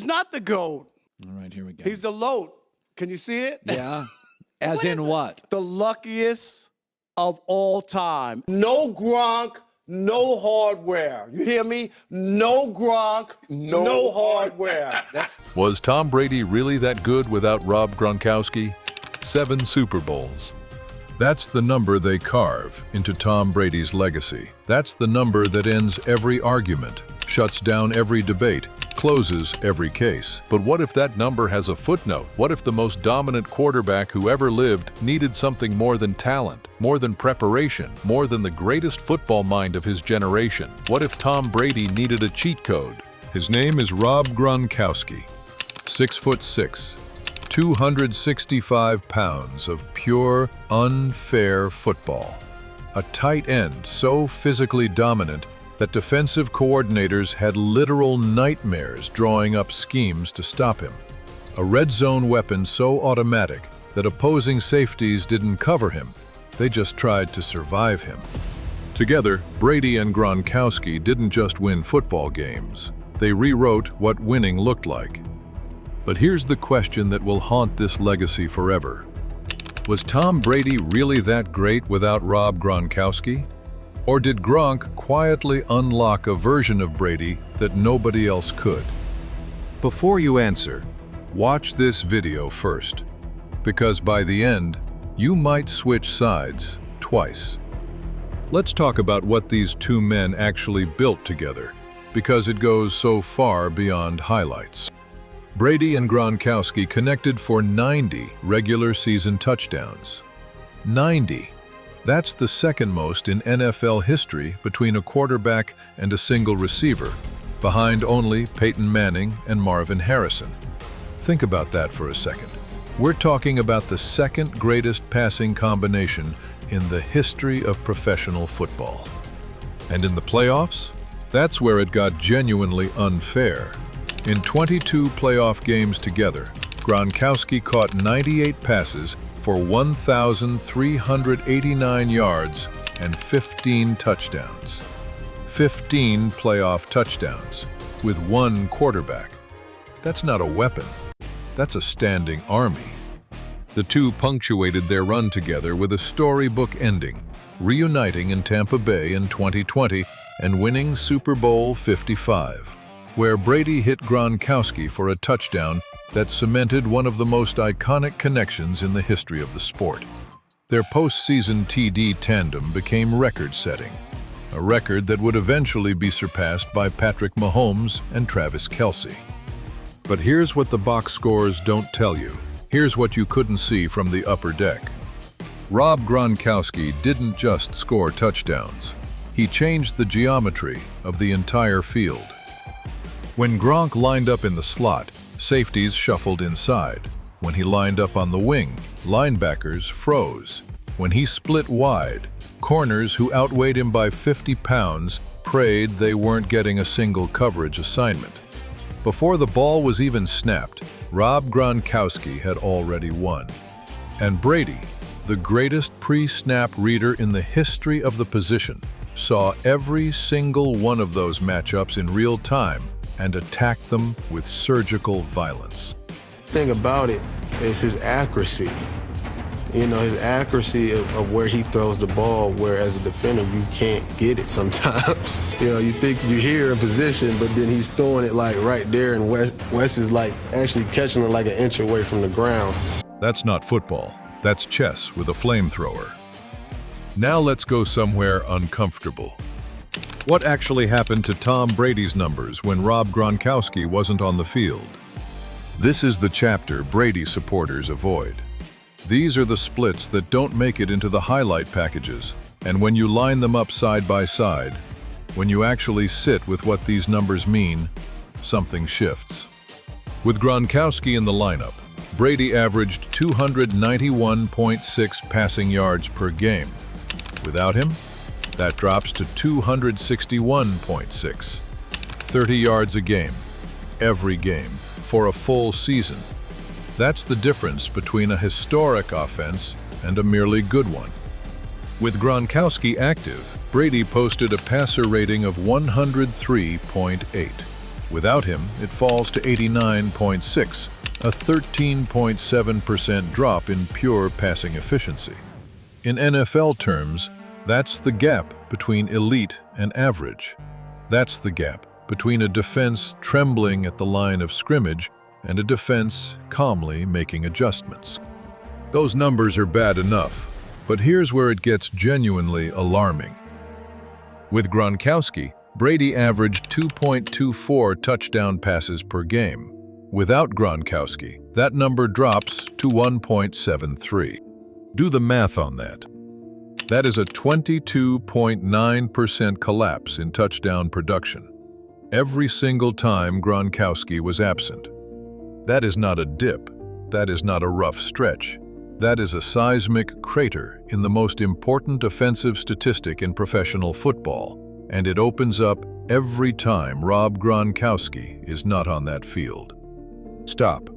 not the GOAT. All right, here we go. He's the LOAT. Can you see it? Yeah. As in what? The luckiest of all time. No Gronk, no hardware. You hear me? No Gronk, no hardware. Was Tom Brady really that good without Rob Gronkowski? 7 Super Bowls. That's the number they carve into Tom Brady's legacy. That's the number that ends every argument, shuts down every debate, closes every case. But what if that number has a footnote? What if the most dominant quarterback who ever lived needed something more than talent, more than preparation, more than the greatest football mind of his generation? What if Tom Brady needed a cheat code? His name is Rob Gronkowski. 6'6", 265 pounds of pure, unfair football. A tight end so physically dominant that defensive coordinators had literal nightmares drawing up schemes to stop him. A red zone weapon so automatic that opposing safeties didn't cover him, they just tried to survive him. Together, Brady and Gronkowski didn't just win football games, they rewrote what winning looked like. But here's the question that will haunt this legacy forever. Was Tom Brady really that great without Rob Gronkowski? Or did Gronk quietly unlock a version of Brady that nobody else could? Before you answer, watch this video first, because by the end, you might switch sides twice. Let's talk about what these two men actually built together, because it goes so far beyond highlights. Brady and Gronkowski connected for 90 regular season touchdowns. 90. That's the second most in NFL history between a quarterback and a single receiver, behind only Peyton Manning and Marvin Harrison. Think about that for a second. We're talking about the second greatest passing combination in the history of professional football. And in the playoffs, that's where it got genuinely unfair. In 22 playoff games together, Gronkowski caught 98 passes for 1,389 yards and 15 touchdowns. 15 playoff touchdowns with one quarterback. That's not a weapon. That's a standing army. The two punctuated their run together with a storybook ending, reuniting in Tampa Bay in 2020 and winning Super Bowl 55. Where Brady hit Gronkowski for a touchdown that cemented one of the most iconic connections in the history of the sport. Their postseason TD tandem became record-setting, a record that would eventually be surpassed by Patrick Mahomes and Travis Kelce. But here's what the box scores don't tell you. Here's what you couldn't see from the upper deck. Rob Gronkowski didn't just score touchdowns. He changed the geometry of the entire field. When Gronk lined up in the slot, safeties shuffled inside. When he lined up on the wing, linebackers froze. When he split wide, corners who outweighed him by 50 pounds prayed they weren't getting a single coverage assignment. Before the ball was even snapped, Rob Gronkowski had already won. And Brady, the greatest pre-snap reader in the history of the position, saw every single one of those matchups in real time and attacked them with surgical violence. The thing about it is his accuracy. You know, his accuracy of where he throws the ball, where as a defender, you can't get it sometimes. You know, you think you hear a position, but then he's throwing it like right there, and Wes is like actually catching it like an inch away from the ground. That's not football. That's chess with a flamethrower. Now let's go somewhere uncomfortable. What actually happened to Tom Brady's numbers when Rob Gronkowski wasn't on the field? This is the chapter Brady supporters avoid. These are the splits that don't make it into the highlight packages, and when you line them up side by side, when you actually sit with what these numbers mean, something shifts. With Gronkowski in the lineup, Brady averaged 291.6 passing yards per game. Without him, that drops to 261.6. 30 yards a game, every game, for a full season. That's the difference between a historic offense and a merely good one. With Gronkowski active, Brady posted a passer rating of 103.8. Without him, it falls to 89.6, a 13.7% drop in pure passing efficiency. In NFL terms, that's the gap between elite and average. That's the gap between a defense trembling at the line of scrimmage and a defense calmly making adjustments. Those numbers are bad enough, but here's where it gets genuinely alarming. With Gronkowski, Brady averaged 2.24 touchdown passes per game. Without Gronkowski, that number drops to 1.73. Do the math on that. That is a 22.9% collapse in touchdown production. Every single time Gronkowski was absent. That is not a dip. That is not a rough stretch. That is a seismic crater in the most important offensive statistic in professional football, and it opens up every time Rob Gronkowski is not on that field. Stop.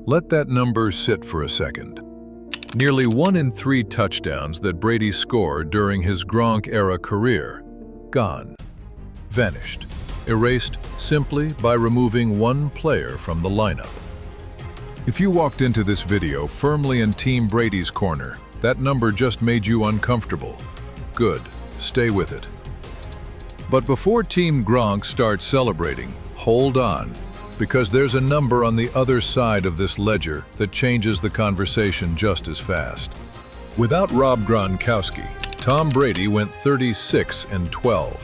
Let that number sit for a second. Nearly 1 in 3 touchdowns that Brady scored during his Gronk-era career, gone. Vanished. Erased simply by removing one player from the lineup. If you walked into this video firmly in Team Brady's corner, that number just made you uncomfortable. Good. Stay with it. But before Team Gronk starts celebrating, hold on, because there's a number on the other side of this ledger that changes the conversation just as fast. Without Rob Gronkowski, Tom Brady went 36-12,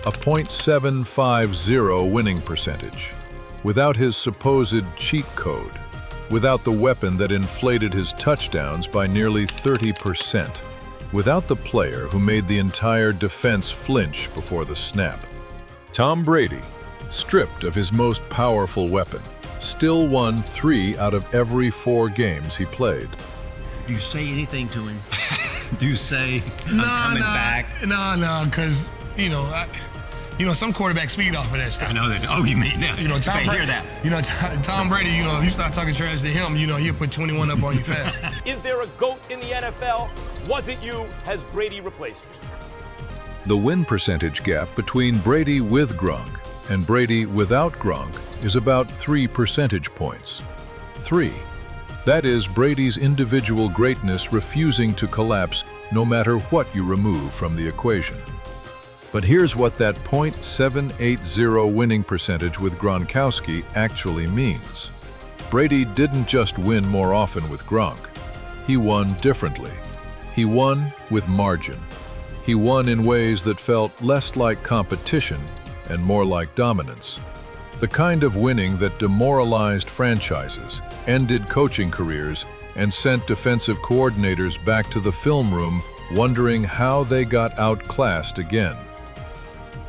a .750 winning percentage. Without his supposed cheat code, without the weapon that inflated his touchdowns by nearly 30%, without the player who made the entire defense flinch before the snap. Tom Brady, stripped of his most powerful weapon, still won 3 out of every 4 games he played. Do you say anything to him? Do you say, I'm coming back? No, because, some quarterbacks feed off of that stuff. I know that. Oh, you mean now? Tom Brady, hear that. Tom Brady, if you start talking trash to him, he'll put 21 up on you fast. Is there a GOAT in the NFL? Was it you? Has Brady replaced you? The win percentage gap between Brady with Gronk and Brady without Gronk is about 3 percentage points. 3. That is Brady's individual greatness refusing to collapse no matter what you remove from the equation. But here's what that .780 winning percentage with Gronkowski actually means. Brady didn't just win more often with Gronk. He won differently. He won with margin. He won in ways that felt less like competition and more like dominance. The kind of winning that demoralized franchises, ended coaching careers, and sent defensive coordinators back to the film room wondering how they got outclassed again.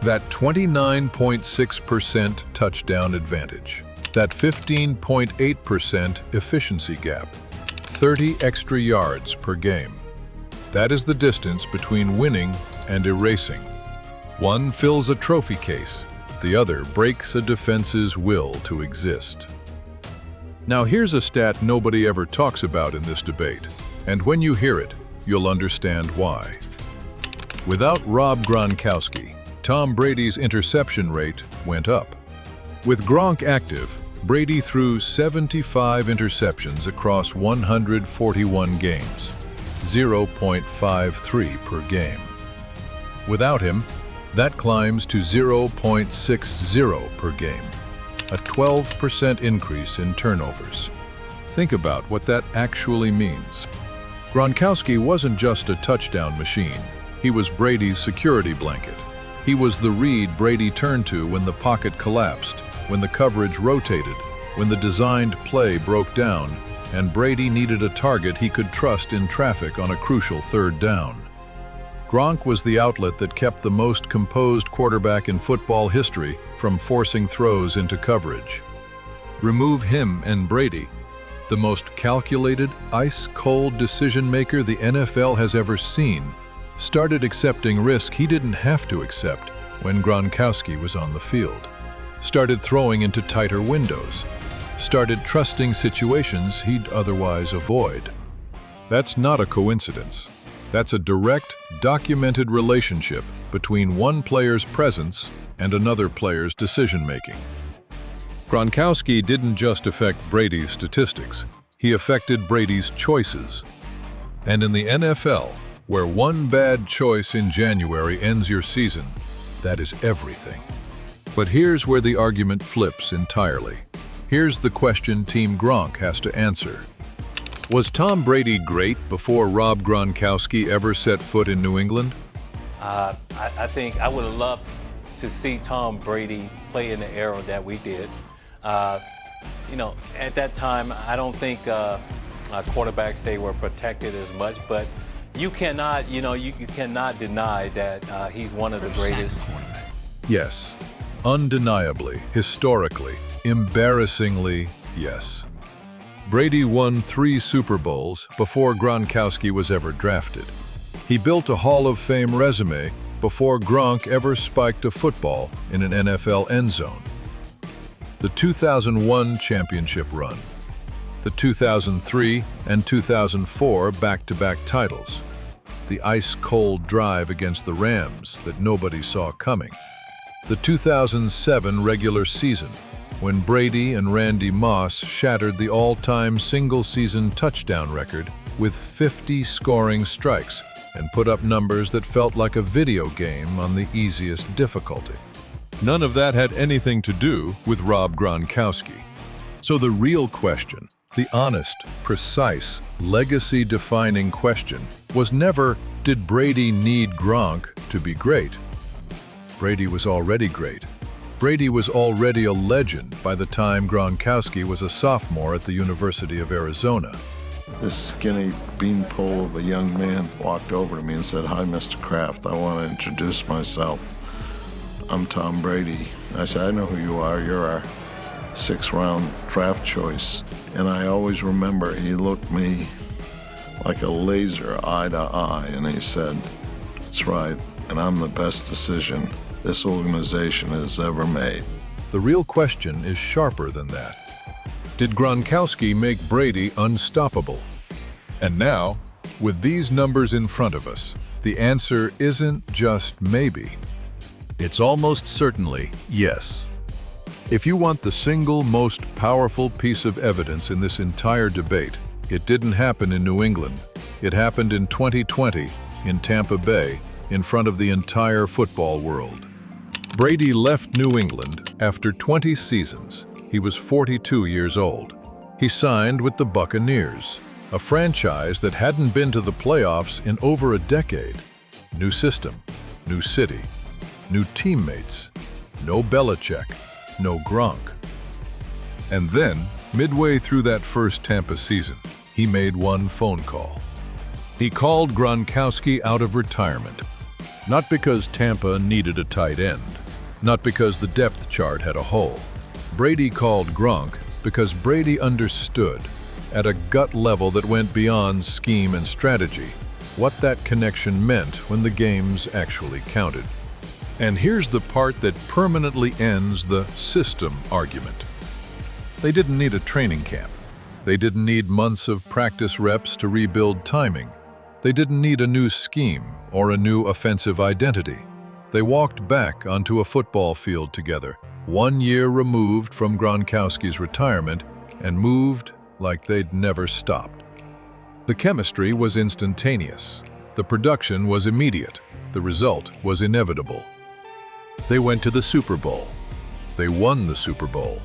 That 29.6% touchdown advantage, that 15.8% efficiency gap, 30 extra yards per game. That is the distance between winning and erasing. One fills a trophy case, the other breaks a defense's will to exist. Now here's a stat nobody ever talks about in this debate, and when you hear it, you'll understand why. Without Rob Gronkowski, Tom Brady's interception rate went up. With Gronk active, Brady threw 75 interceptions across 141 games, 0.53 per game. Without him, that climbs to 0.60 per game, a 12% increase in turnovers. Think about what that actually means. Gronkowski wasn't just a touchdown machine. He was Brady's security blanket. He was the read Brady turned to when the pocket collapsed, when the coverage rotated, when the designed play broke down, and Brady needed a target he could trust in traffic on a crucial 3rd down. Gronk was the outlet that kept the most composed quarterback in football history from forcing throws into coverage. Remove him and Brady, the most calculated, ice-cold decision-maker the NFL has ever seen, started accepting risk he didn't have to accept when Gronkowski was on the field, started throwing into tighter windows, started trusting situations he'd otherwise avoid. That's not a coincidence. That's a direct, documented relationship between one player's presence and another player's decision-making. Gronkowski didn't just affect Brady's statistics, he affected Brady's choices. And in the NFL, where one bad choice in January ends your season, that is everything. But here's where the argument flips entirely. Here's the question Team Gronk has to answer. Was Tom Brady great before Rob Gronkowski ever set foot in New England? I think I would have loved to see Tom Brady play in the era that we did. You know, at that time, I don't think quarterbacks, they were protected as much, but you cannot, you cannot deny that he's one of the greatest. Yes. Undeniably, historically, embarrassingly, yes. Brady won 3 Super Bowls before Gronkowski was ever drafted. He built a Hall of Fame resume before Gronk ever spiked a football in an NFL end zone. The 2001 championship run, the 2003 and 2004 back-to-back titles, the ice-cold drive against the Rams that nobody saw coming, the 2007 regular season, when Brady and Randy Moss shattered the all-time single-season touchdown record with 50 scoring strikes and put up numbers that felt like a video game on the easiest difficulty. None of that had anything to do with Rob Gronkowski. So the real question, the honest, precise, legacy-defining question, was never, did Brady need Gronk to be great? Brady was already great. Brady was already a legend by the time Gronkowski was a sophomore at the University of Arizona. This skinny beanpole of a young man walked over to me and said, "Hi, Mr. Kraft, I want to introduce myself. I'm Tom Brady." I said, "I know who you are. You're our 6th-round draft choice." And I always remember he looked me like a laser eye to eye, and he said, "That's right, and I'm the best decision this organization has ever made." The real question is sharper than that. Did Gronkowski make Brady unstoppable? And now, with these numbers in front of us, the answer isn't just maybe. It's almost certainly yes. If you want the single most powerful piece of evidence in this entire debate, it didn't happen in New England. It happened in 2020 in Tampa Bay in front of the entire football world. Brady left New England after 20 seasons. He was 42 years old. He signed with the Buccaneers, a franchise that hadn't been to the playoffs in over a decade. New system, new city, new teammates, no Belichick, no Gronk. And then, midway through that first Tampa season, he made one phone call. He called Gronkowski out of retirement, not because Tampa needed a tight end, not because the depth chart had a hole. Brady called Gronk because Brady understood, at a gut level that went beyond scheme and strategy, what that connection meant when the games actually counted. And here's the part that permanently ends the system argument. They didn't need a training camp. They didn't need months of practice reps to rebuild timing. They didn't need a new scheme or a new offensive identity. They walked back onto a football field together, 1 year removed from Gronkowski's retirement, and moved like they'd never stopped. The chemistry was instantaneous. The production was immediate. The result was inevitable. They went to the Super Bowl. They won the Super Bowl.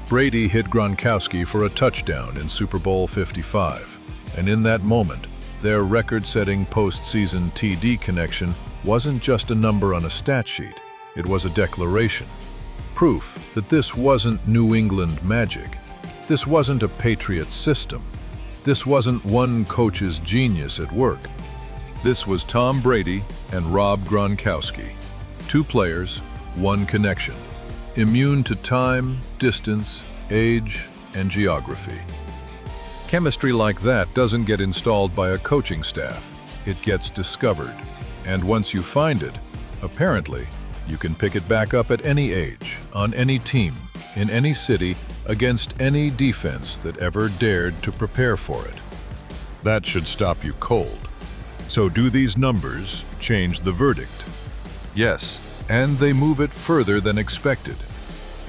Brady hit Gronkowski for a touchdown in Super Bowl 55, and in that moment, their record-setting postseason TD connection wasn't just a number on a stat sheet, it was a declaration. Proof that this wasn't New England magic. This wasn't a Patriots system. This wasn't one coach's genius at work. This was Tom Brady and Rob Gronkowski. 2 players, 1 connection. Immune to time, distance, age, and geography. Chemistry like that doesn't get installed by a coaching staff. It gets discovered. And once you find it, apparently, you can pick it back up at any age, on any team, in any city, against any defense that ever dared to prepare for it. That should stop you cold. So do these numbers change the verdict? Yes, and they move it further than expected.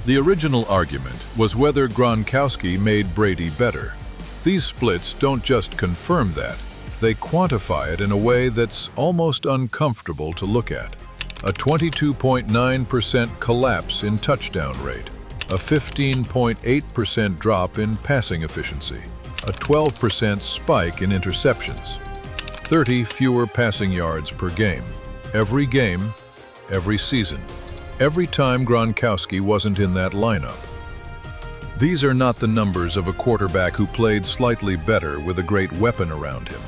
The original argument was whether Gronkowski made Brady better. These splits don't just confirm that, they quantify it in a way that's almost uncomfortable to look at. A 22.9% collapse in touchdown rate, a 15.8% drop in passing efficiency, a 12% spike in interceptions, 30 fewer passing yards per game. Every game, every season, every time Gronkowski wasn't in that lineup. These are not the numbers of a quarterback who played slightly better with a great weapon around him.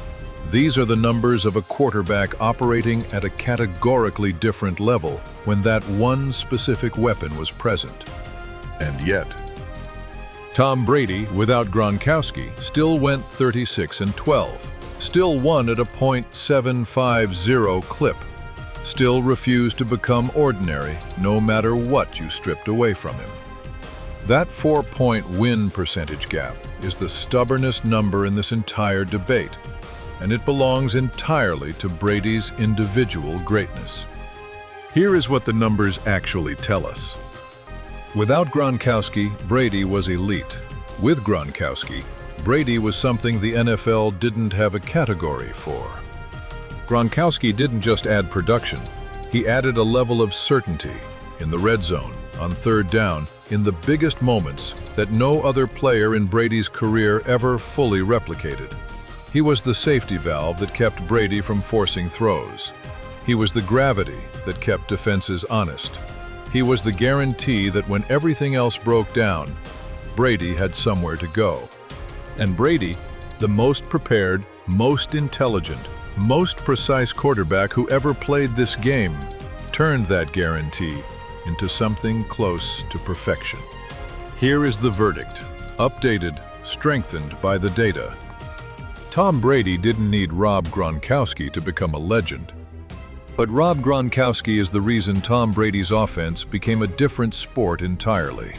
These are the numbers of a quarterback operating at a categorically different level when that one specific weapon was present. And yet, Tom Brady, without Gronkowski, still went 36-12, still won at a .750 clip, still refused to become ordinary no matter what you stripped away from him. That 4-point win percentage gap is the stubbornest number in this entire debate, and it belongs entirely to Brady's individual greatness. Here is what the numbers actually tell us. Without Gronkowski, Brady was elite. With Gronkowski, Brady was something the NFL didn't have a category for. Gronkowski didn't just add production, he added a level of certainty in the red zone, on third down, in the biggest moments that no other player in Brady's career ever fully replicated. He was the safety valve that kept Brady from forcing throws. He was the gravity that kept defenses honest. He was the guarantee that when everything else broke down, Brady had somewhere to go. And Brady, the most prepared, most intelligent, most precise quarterback who ever played this game, turned that guarantee into something close to perfection. Here is the verdict, updated, strengthened by the data. Tom Brady didn't need Rob Gronkowski to become a legend. But Rob Gronkowski is the reason Tom Brady's offense became a different sport entirely.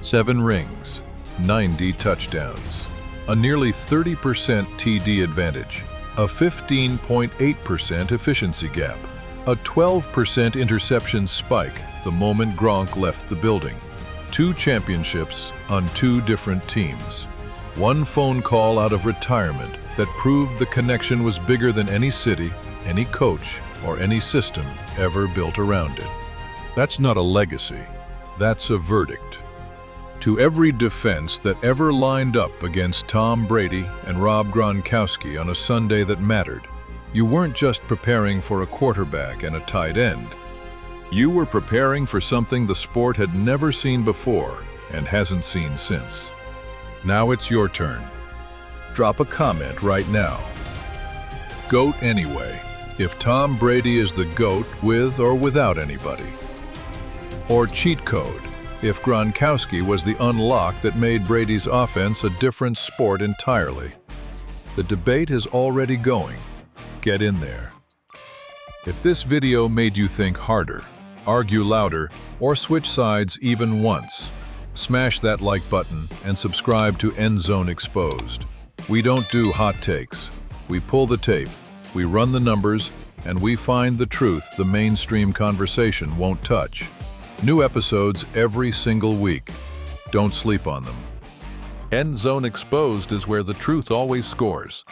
7 rings, 90 touchdowns, a nearly 30% TD advantage, a 15.8% efficiency gap, a 12% interception spike the moment Gronk left the building, 2 championships on 2 different teams, 1 phone call out of retirement that proved the connection was bigger than any city, any coach, or any system ever built around it. That's not a legacy, that's a verdict. To every defense that ever lined up against Tom Brady and Rob Gronkowski on a Sunday that mattered, you weren't just preparing for a quarterback and a tight end. You were preparing for something the sport had never seen before and hasn't seen since. Now it's your turn. Drop a comment right now. GOAT anyway, if Tom Brady is the GOAT with or without anybody. Or cheat code, if Gronkowski was the unlock that made Brady's offense a different sport entirely. The debate is already going. Get in there. If this video made you think harder, argue louder, or switch sides even once, smash that like button and subscribe to End Zone Exposed. We don't do hot takes. We pull the tape, we run the numbers, and we find the truth the mainstream conversation won't touch. New episodes every single week. Don't sleep on them. End Zone Exposed is where the truth always scores.